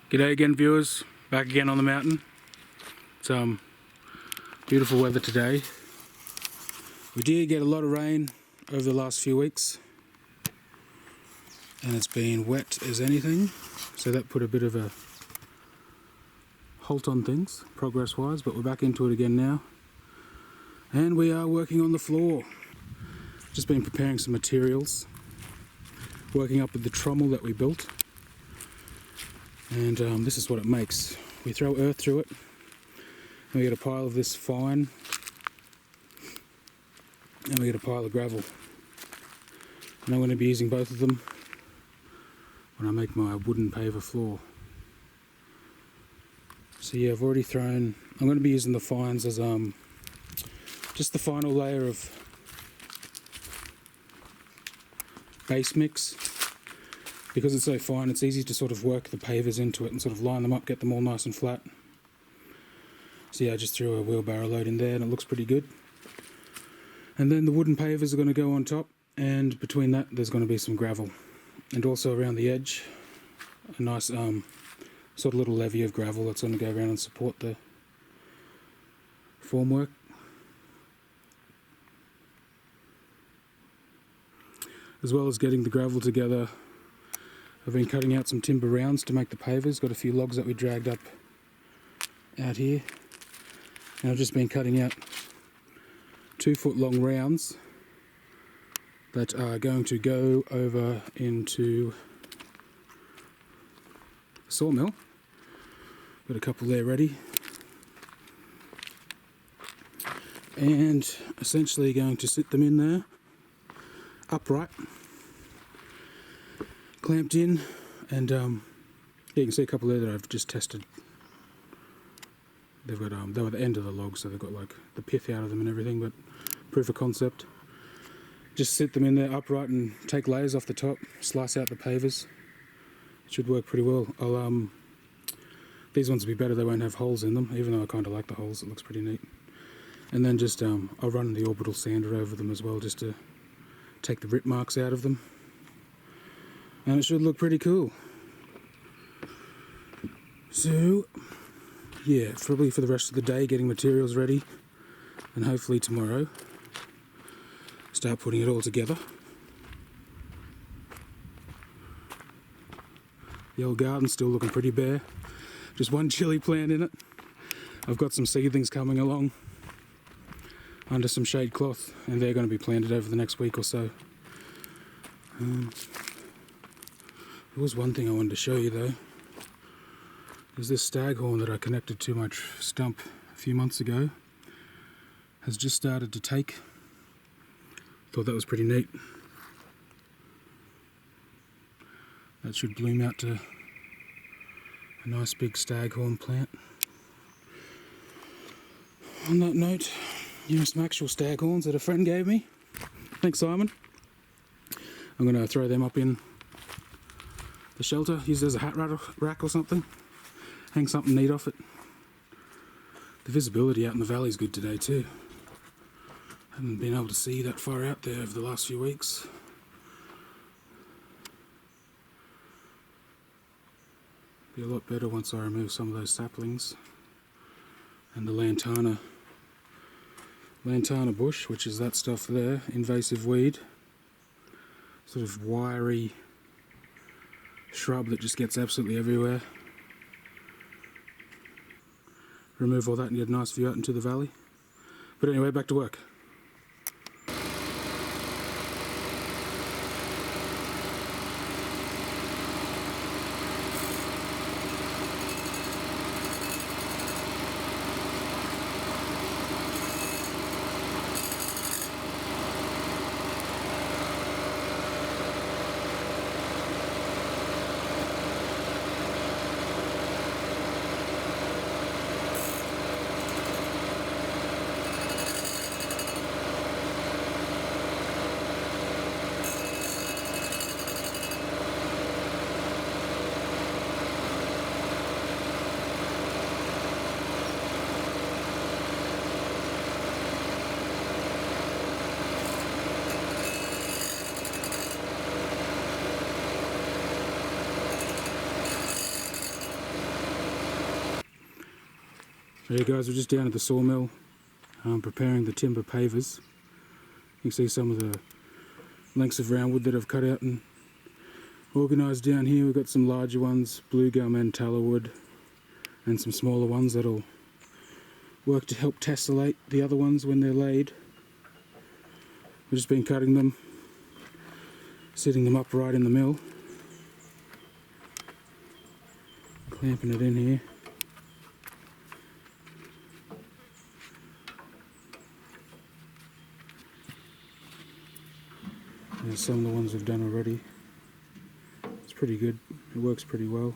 G'day again, viewers. Back again on the mountain. It's beautiful weather today. We did get a lot of rain over the last few weeks, and it's been wet as anything, so that put a bit of a halt on things, progress-wise, but we're back into it again now. And we are working on the floor. Just been preparing some materials, working up with the trommel that we built. And this is what it makes. We throw earth through it, and we get a pile of this fine, and we get a pile of gravel. And I'm going to be using both of them when I make my wooden paver floor. So yeah, I've already thrown, I'm going to be using the fines as just the final layer of base mix. Because it's so fine, it's easy to sort of work the pavers into it and sort of line them up, get them all nice and flat. So yeah, I just threw a wheelbarrow load in there and it looks pretty good. And then the wooden pavers are going to go on top, and between that there's going to be some gravel. And also around the edge, a nice sort of little levee of gravel that's going to go around and support the formwork. As well as getting the gravel together, I've been cutting out some timber rounds to make the pavers. Got a few logs that we dragged up out here. And I've just been cutting out 2-foot long rounds that are going to go over into the sawmill. Got a couple there ready. And essentially going to sit them in there, upright, clamped in, and yeah, you can see a couple there that I've just tested. They've got they were the end of the log, so they've got like the pith out of them and everything, but proof of concept. Just sit them in there upright and take layers off the top, slice out the pavers. It should work pretty well. These ones will be better, they won't have holes in them, even though I kind of like the holes, it looks pretty neat. And then just I'll run the orbital sander over them as well, just to take the rip marks out of them. And it should look pretty cool. So yeah, probably for the rest of the day getting materials ready, and hopefully tomorrow start putting it all together. The old garden's still looking pretty bare. Just one chilli plant in it. I've got some seedlings coming along under some shade cloth, and they're going to be planted over the next week or so. There was one thing I wanted to show you though. There's this staghorn that I connected to my stump a few months ago. Has just started to take. Thought that was pretty neat. That should bloom out to a nice big staghorn plant. On that note, here's some actual staghorns that a friend gave me. Thanks, Simon. I'm going to throw them up in the shelter, use it as a hat rack or something. Hang something neat off it. The visibility out in the valley is good today too. Haven't been able to see that far out there over the last few weeks. Be a lot better once I remove some of those saplings. And the lantana bush, which is that stuff there, invasive weed. Sort of wiry shrub that just gets absolutely everywhere. Remove all that and get a nice view out into the valley. But anyway, back to work. There guys, we're just down at the sawmill preparing the timber pavers. You can see some of the lengths of round wood that I've cut out and organised down here. We've got some larger ones, blue gum and tallow wood, and some smaller ones that'll work to help tessellate the other ones when they're laid. We've just been cutting them, setting them upright in the mill, clamping it in here. There's some of the ones we've done already. It's pretty good, it works pretty well.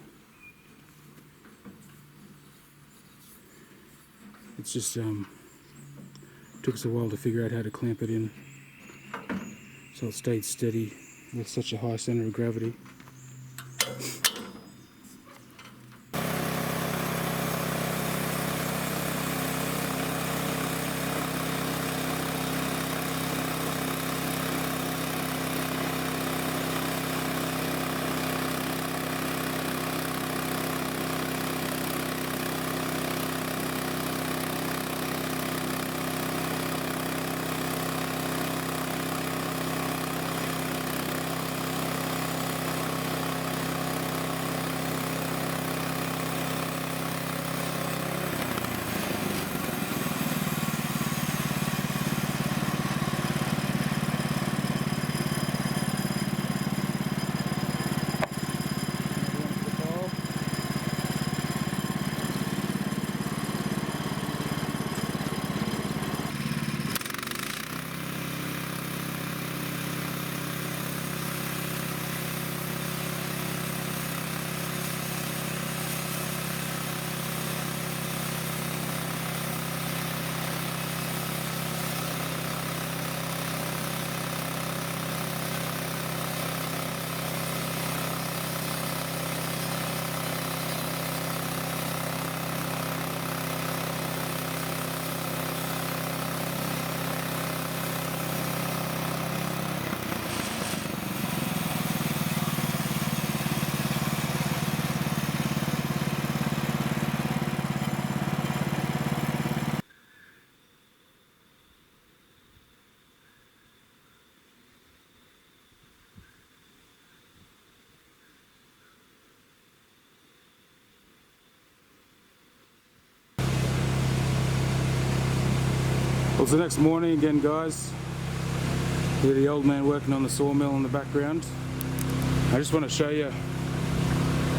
It's just took us a while to figure out how to clamp it in so it stayed steady with such a high centre of gravity. Well, it's the next morning again, guys. Hear the old man working on the sawmill in the background. I just want to show you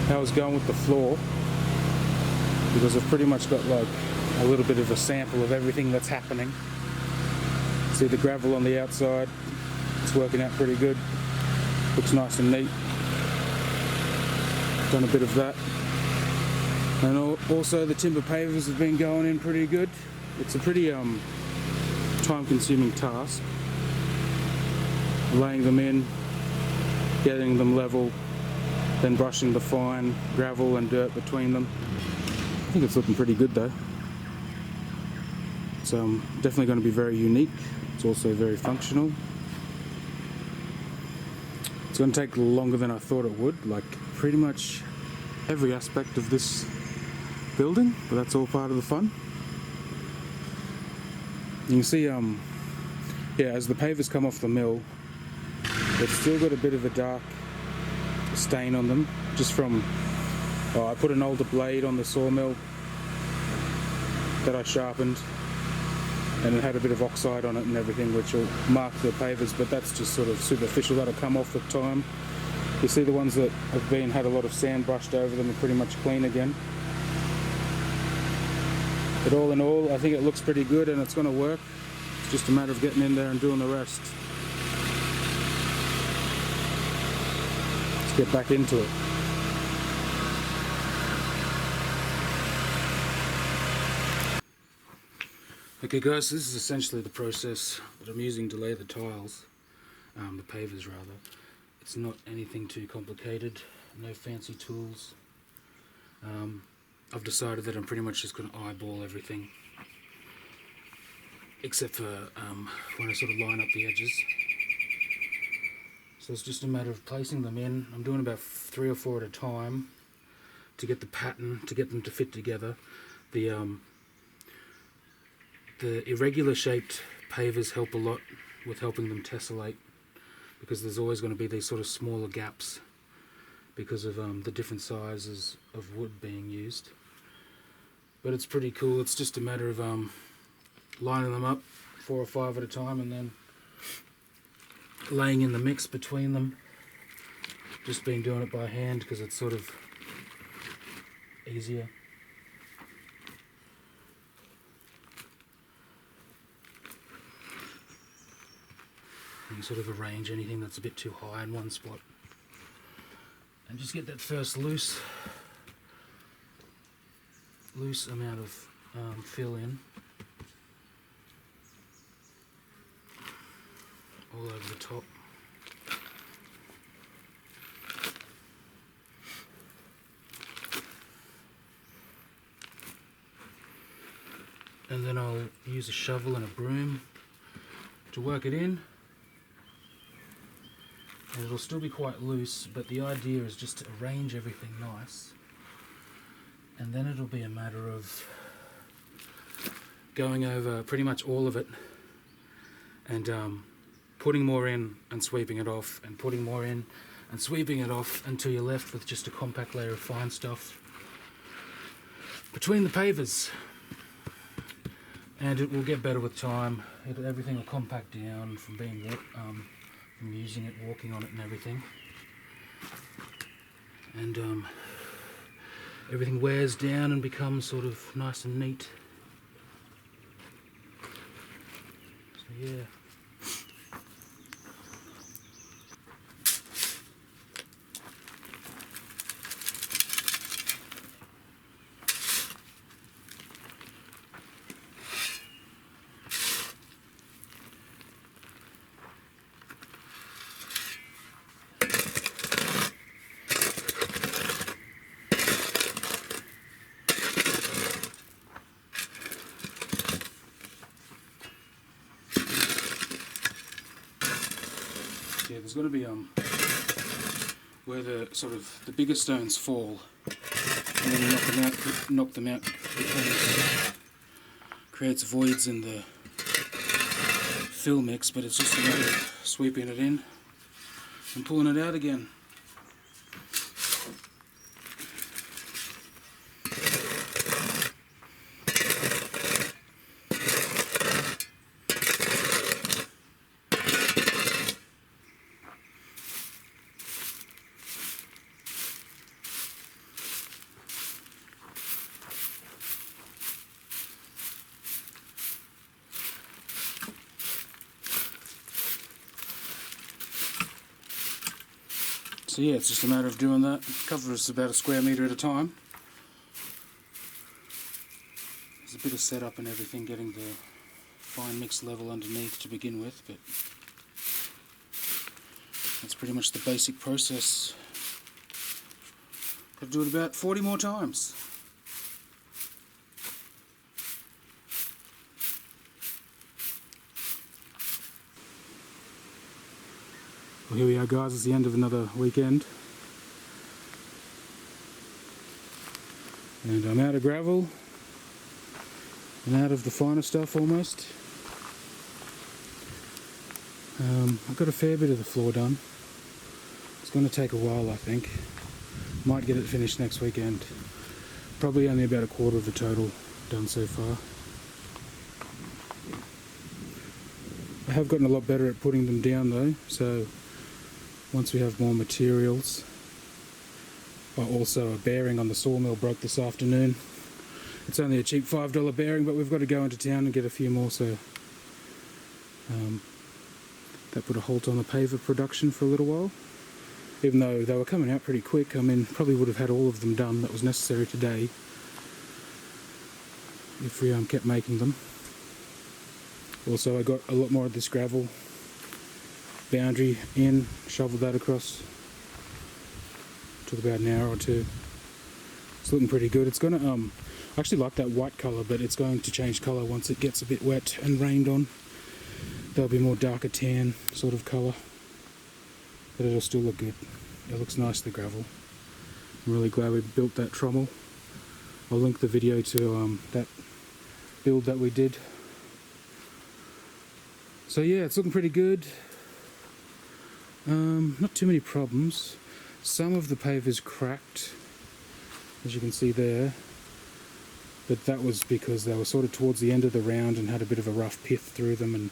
how it's going with the floor, because I've pretty much got like a little bit of a sample of everything that's happening. See the gravel on the outside, it's working out pretty good. Looks nice and neat. Done a bit of that. And also the timber pavers have been going in pretty good. It's a pretty time-consuming task, laying them in, getting them level, then brushing the fine gravel and dirt between them. I think it's looking pretty good though. It's definitely going to be very unique. It's also very functional. It's going to take longer than I thought it would, like pretty much every aspect of this building, but that's all part of the fun. You can see, yeah, as the pavers come off the mill, they've still got a bit of a dark stain on them, just from, I put an older blade on the sawmill that I sharpened, and it had a bit of oxide on it and everything, which will mark the pavers, but that's just sort of superficial. That'll come off with time. You see the ones that have had a lot of sand brushed over them are pretty much clean again. But all in all, I think it looks pretty good and it's going to work. It's just a matter of getting in there and doing the rest. Let's get back into it. Okay guys, so this is essentially the process that I'm using to lay the tiles, the pavers rather. It's not anything too complicated, no fancy tools. I've decided that I'm pretty much just going to eyeball everything, except for when I sort of line up the edges. So it's just a matter of placing them in. I'm doing about 3 or 4 at a time to get the pattern, to get them to fit together. The the irregular shaped pavers help a lot with helping them tessellate, because there's always going to be these sort of smaller gaps because of the different sizes of wood being used. But it's pretty cool. It's just a matter of lining them up 4 or 5 at a time and then laying in the mix between them. Just been doing it by hand because it's sort of easier. You can sort of arrange anything that's a bit too high in one spot and just get that first loose amount of fill in all over the top. And then I'll use a shovel and a broom to work it in. And it'll still be quite loose, but the idea is just to arrange everything nice. And then it'll be a matter of going over pretty much all of it and putting more in and sweeping it off, and putting more in and sweeping it off until you're left with just a compact layer of fine stuff between the pavers. And it will get better with time. Everything will compact down from being from using it, walking on it and everything. And everything wears down and becomes sort of nice and neat. So yeah. Yeah, there's going to be where the sort of the bigger stones fall, and then you knock them out, it creates voids in the fill mix. But it's just a matter of sweeping it in and pulling it out again. So yeah, it's just a matter of doing that. Covers about a square metre at a time. There's a bit of setup and everything, getting the fine mix level underneath to begin with, but that's pretty much the basic process. Got to do it about 40 more times. Well, here we are, guys. It's the end of another weekend, and I'm out of gravel and out of the finer stuff almost. I've got a fair bit of the floor done. It's going to take a while, I think. Might get it finished next weekend. Probably only about a quarter of the total done so far. I have gotten a lot better at putting them down though, so once we have more materials. Also a bearing on the sawmill broke this afternoon. It's only a cheap $5 bearing, but we've got to go into town and get a few more, so that put a halt on the paver production for a little while. Even though they were coming out pretty quick. I mean, probably would have had all of them done that was necessary today if we kept making them. Also, I got a lot more of this gravel boundary in, shoveled that across. Took about an hour or two. It's looking pretty good. It's gonna I actually like that white colour, but it's going to change colour once it gets a bit wet and rained on. There'll be more darker tan sort of colour, but it'll still look good. It looks nice, the gravel. I'm really glad we built that trommel. I'll link the video to that build that we did So yeah, it's looking pretty good. Not too many problems. Some of the pavers cracked, as you can see there, but that was because they were sort of towards the end of the round and had a bit of a rough pith through them, and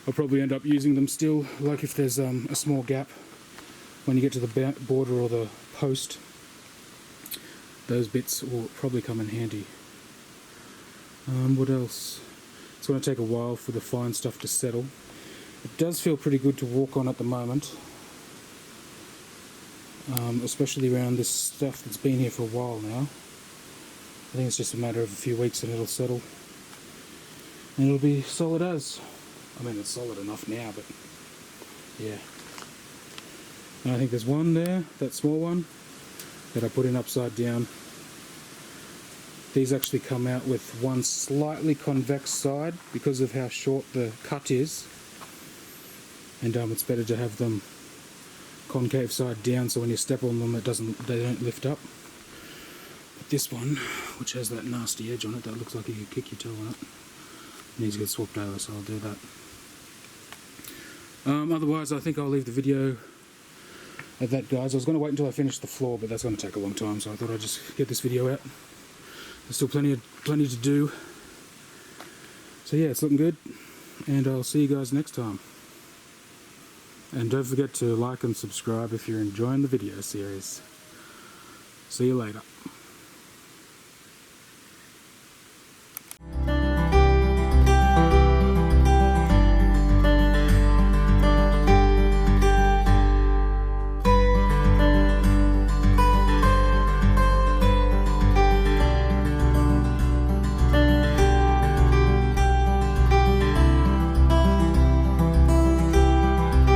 I'll probably end up using them still, like if there's a small gap when you get to the border or the post. Those bits will probably come in handy. What else? It's going to take a while for the fine stuff to settle. It does feel pretty good to walk on at the moment, especially around this stuff that's been here for a while now. I think it's just a matter of a few weeks and it'll settle. And it'll be solid as. I mean, it's solid enough now, but yeah. And I think there's one there, that small one, that I put in upside down. These actually come out with one slightly convex side because of how short the cut is. And it's better to have them concave side down, so when you step on them they don't lift up. But this one, which has that nasty edge on it that looks like you could kick your toe on it, needs to get swapped over, so I'll do that. Otherwise I think I'll leave the video at that, guys. I was going to wait until I finished the floor, but that's going to take a long time, so I thought I'd just get this video out. There's still plenty to do. So yeah, it's looking good, and I'll see you guys next time. And don't forget to like and subscribe if you're enjoying the video series. See you later.